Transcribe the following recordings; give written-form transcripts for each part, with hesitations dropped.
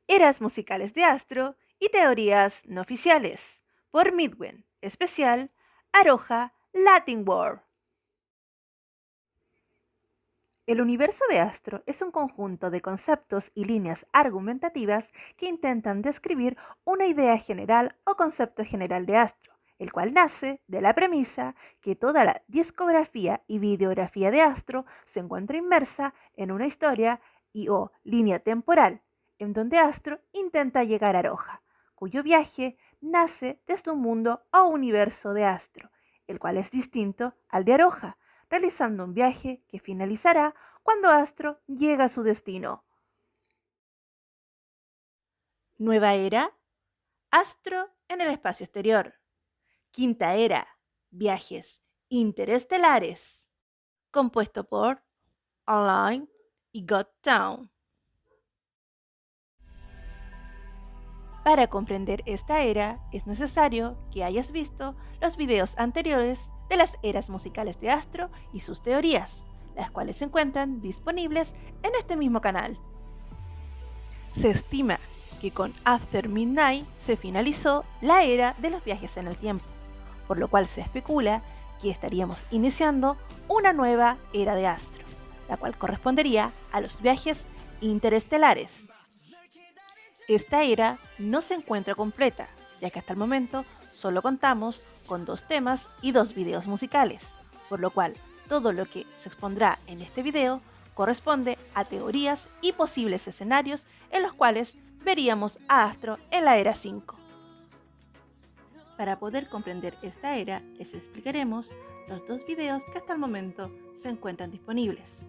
Eras musicales de Astro y teorías no oficiales, por Midwen, especial Aroha Latin World. El universo de Astro es un conjunto de conceptos y líneas argumentativas que intentan describir una idea general o concepto general de Astro, el cual nace de la premisa que toda la discografía y videografía de Astro se encuentra inmersa en una historia y o línea temporal, en donde Astro intenta llegar a Aroha, cuyo viaje nace desde un mundo o universo de Astro, el cual es distinto al de Aroha, realizando un viaje que finalizará cuando Astro llega a su destino. Nueva era, Astro en el espacio exterior. Quinta era, viajes interestelares, compuesto por Online y Got Town. Para comprender esta era, es necesario que hayas visto los videos anteriores de las eras musicales de Astro y sus teorías, las cuales se encuentran disponibles en este mismo canal. Se estima que con After Midnight se finalizó la era de los viajes en el tiempo, por lo cual se especula que estaríamos iniciando una nueva era de Astro, la cual correspondería a los viajes interestelares. Esta era no se encuentra completa, ya que hasta el momento solo contamos con 2 temas y 2 videos musicales, por lo cual todo lo que se expondrá en este video corresponde a teorías y posibles escenarios en los cuales veríamos a Astro en la era 5. Para poder comprender esta era, les explicaremos los 2 videos que hasta el momento se encuentran disponibles.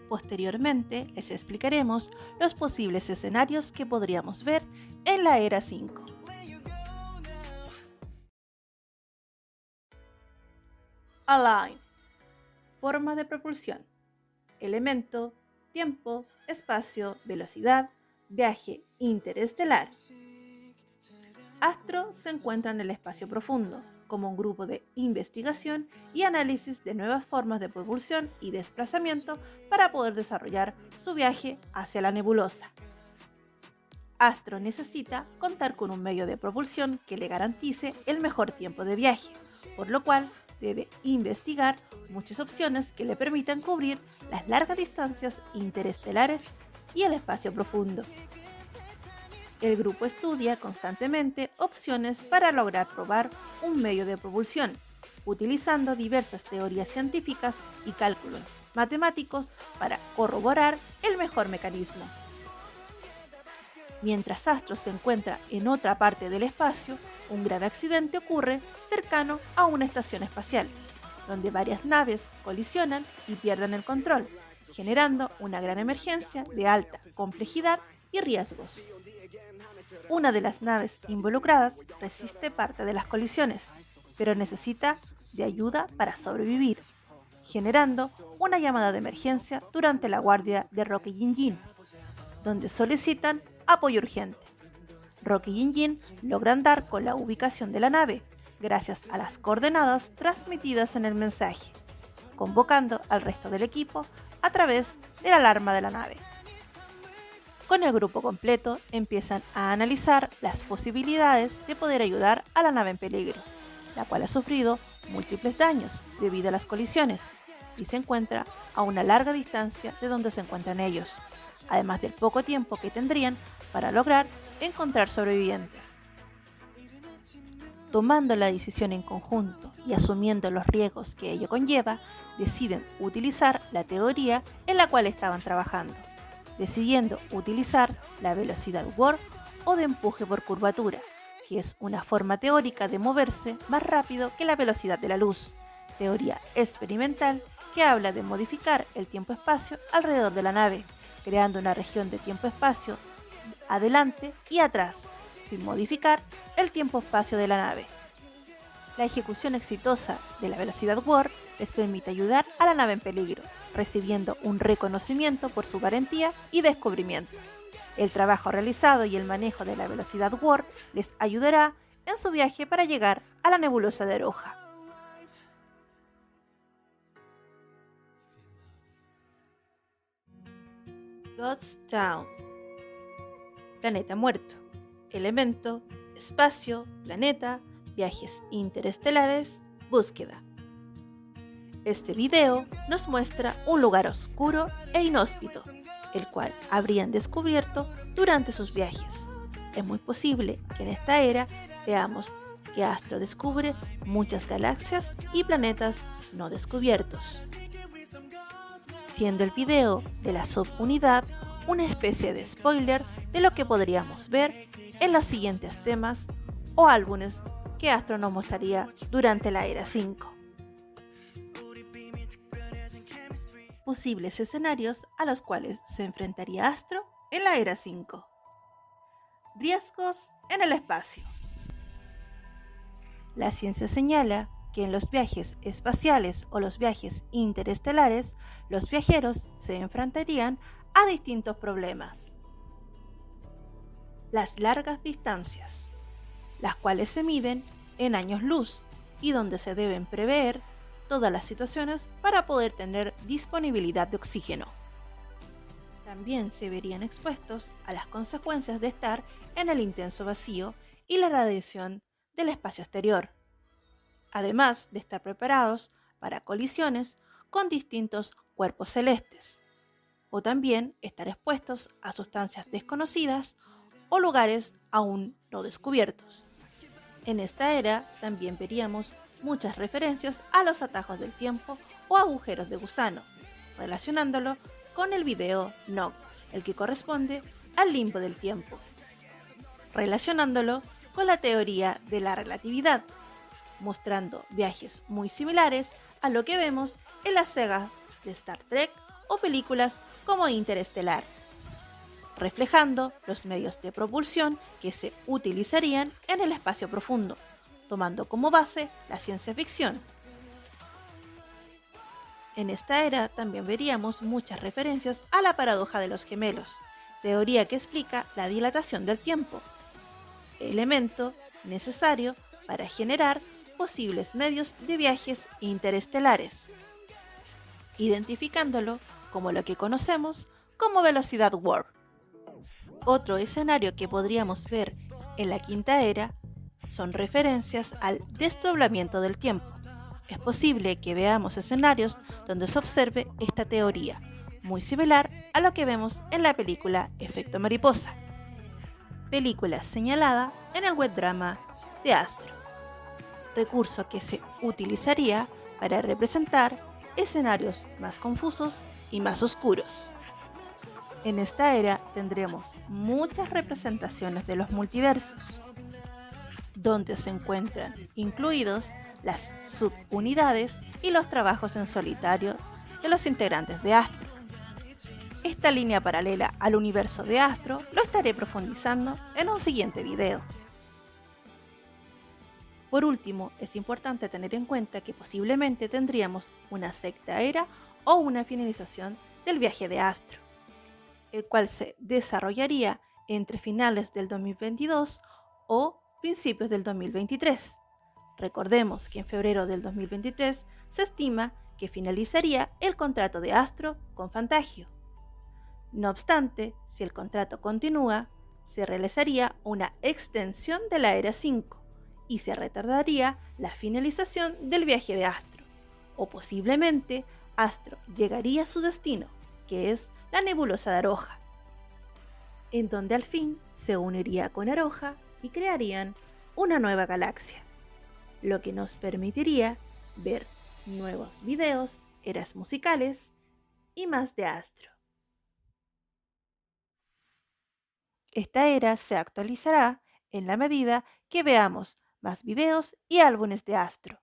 Posteriormente, les explicaremos los posibles escenarios que podríamos ver en la era 5. Align. Forma de propulsión. Elemento, tiempo, espacio, velocidad, viaje interestelar. Astro se encuentra en el espacio profundo, como un grupo de investigación y análisis de nuevas formas de propulsión y desplazamiento para poder desarrollar su viaje hacia la nebulosa. Astro necesita contar con un medio de propulsión que le garantice el mejor tiempo de viaje, por lo cual debe investigar muchas opciones que le permitan cubrir las largas distancias interestelares y el espacio profundo. El grupo estudia constantemente opciones para lograr probar un medio de propulsión, utilizando diversas teorías científicas y cálculos matemáticos para corroborar el mejor mecanismo. Mientras Astro se encuentra en otra parte del espacio, un grave accidente ocurre cercano a una estación espacial, donde varias naves colisionan y pierden el control, generando una gran emergencia de alta complejidad y riesgos. Una de las naves involucradas resiste parte de las colisiones, pero necesita de ayuda para sobrevivir, generando una llamada de emergencia durante la guardia de Rocky Yinjin, donde solicitan apoyo urgente. Rocky y Yinjin logran dar con la ubicación de la nave, gracias a las coordenadas transmitidas en el mensaje, convocando al resto del equipo a través de la alarma de la nave. Con el grupo completo empiezan a analizar las posibilidades de poder ayudar a la nave en peligro, la cual ha sufrido múltiples daños debido a las colisiones y se encuentra a una larga distancia de donde se encuentran ellos, además del poco tiempo que tendrían para lograr encontrar sobrevivientes. Tomando la decisión en conjunto y asumiendo los riesgos que ello conlleva, deciden utilizar la teoría en la cual estaban trabajando, decidiendo utilizar la velocidad warp o de empuje por curvatura, que es una forma teórica de moverse más rápido que la velocidad de la luz, teoría experimental que habla de modificar el tiempo-espacio alrededor de la nave, creando una región de tiempo-espacio adelante y atrás, sin modificar el tiempo-espacio de la nave. La ejecución exitosa de la velocidad warp les permite ayudar a la nave en peligro, recibiendo un reconocimiento por su valentía y descubrimiento. El trabajo realizado y el manejo de la velocidad warp les ayudará en su viaje para llegar a la nebulosa de Aroha. God's Town. planeta muerto, elemento, espacio, planeta, viajes interestelares, búsqueda. Este video nos muestra un lugar oscuro e inhóspito, el cual habrían descubierto durante sus viajes. Es muy posible que en esta era veamos que Astro descubre muchas galaxias y planetas no descubiertos, siendo el video de la subunidad una especie de spoiler de lo que podríamos ver en los siguientes temas o álbumes que Astro nos mostraría durante la era 5. Posibles escenarios a los cuales se enfrentaría Astro en la era 5. Riesgos en el espacio. La ciencia señala que en los viajes espaciales o los viajes interestelares, los viajeros se enfrentarían a distintos problemas. Las largas distancias, las cuales se miden en años luz y donde se deben prever todas las situaciones para poder tener disponibilidad de oxígeno. También se verían expuestos a las consecuencias de estar en el intenso vacío y la radiación del espacio exterior, además de estar preparados para colisiones con distintos cuerpos celestes, o también estar expuestos a sustancias desconocidas o lugares aún no descubiertos. En esta era también veríamos muchas referencias a los atajos del tiempo o agujeros de gusano, relacionándolo con el video Nog, el que corresponde al limbo del tiempo, relacionándolo con la teoría de la relatividad, mostrando viajes muy similares a lo que vemos en las sagas de Star Trek o películas como Interestelar, reflejando los medios de propulsión que se utilizarían en el espacio profundo, tomando como base la ciencia ficción. En esta era también veríamos muchas referencias a la paradoja de los gemelos, teoría que explica la dilatación del tiempo, elemento necesario para generar posibles medios de viajes interestelares, identificándolo como lo que conocemos como velocidad warp. Otro escenario que podríamos ver en la quinta era son referencias al desdoblamiento del tiempo. Es posible que veamos escenarios donde se observe esta teoría, muy similar a lo que vemos en la película Efecto Mariposa, película señalada en el web drama de Astro, recurso que se utilizaría para representar escenarios más confusos y más oscuros. En esta era tendremos muchas representaciones de los multiversos, donde se encuentran incluidos las subunidades y los trabajos en solitario de los integrantes de Astro. Esta línea paralela al universo de Astro lo estaré profundizando en un siguiente video. Por último, es importante tener en cuenta que posiblemente tendríamos una sexta era o una finalización del viaje de Astro, el cual se desarrollaría entre finales del 2022 o principios del 2023. Recordemos que en febrero del 2023 se estima que finalizaría el contrato de Astro con Fantagio. No obstante, si el contrato continúa, se realizaría una extensión de la era 5 y se retardaría la finalización del viaje de Astro, o posiblemente Astro llegaría a su destino, que es la nebulosa de Aroja, en donde al fin se uniría con Aroja y crearían una nueva galaxia, lo que nos permitiría ver nuevos videos, eras musicales y más de Astro. Esta era se actualizará en la medida que veamos más videos y álbumes de Astro.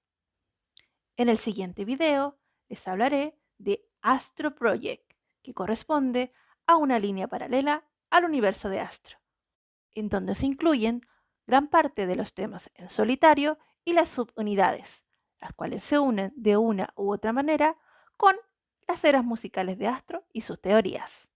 En el siguiente video les hablaré de Astro Project, que corresponde a una línea paralela al universo de Astro, en donde se incluyen gran parte de los temas en solitario y las subunidades, las cuales se unen de una u otra manera con las eras musicales de Astro y sus teorías.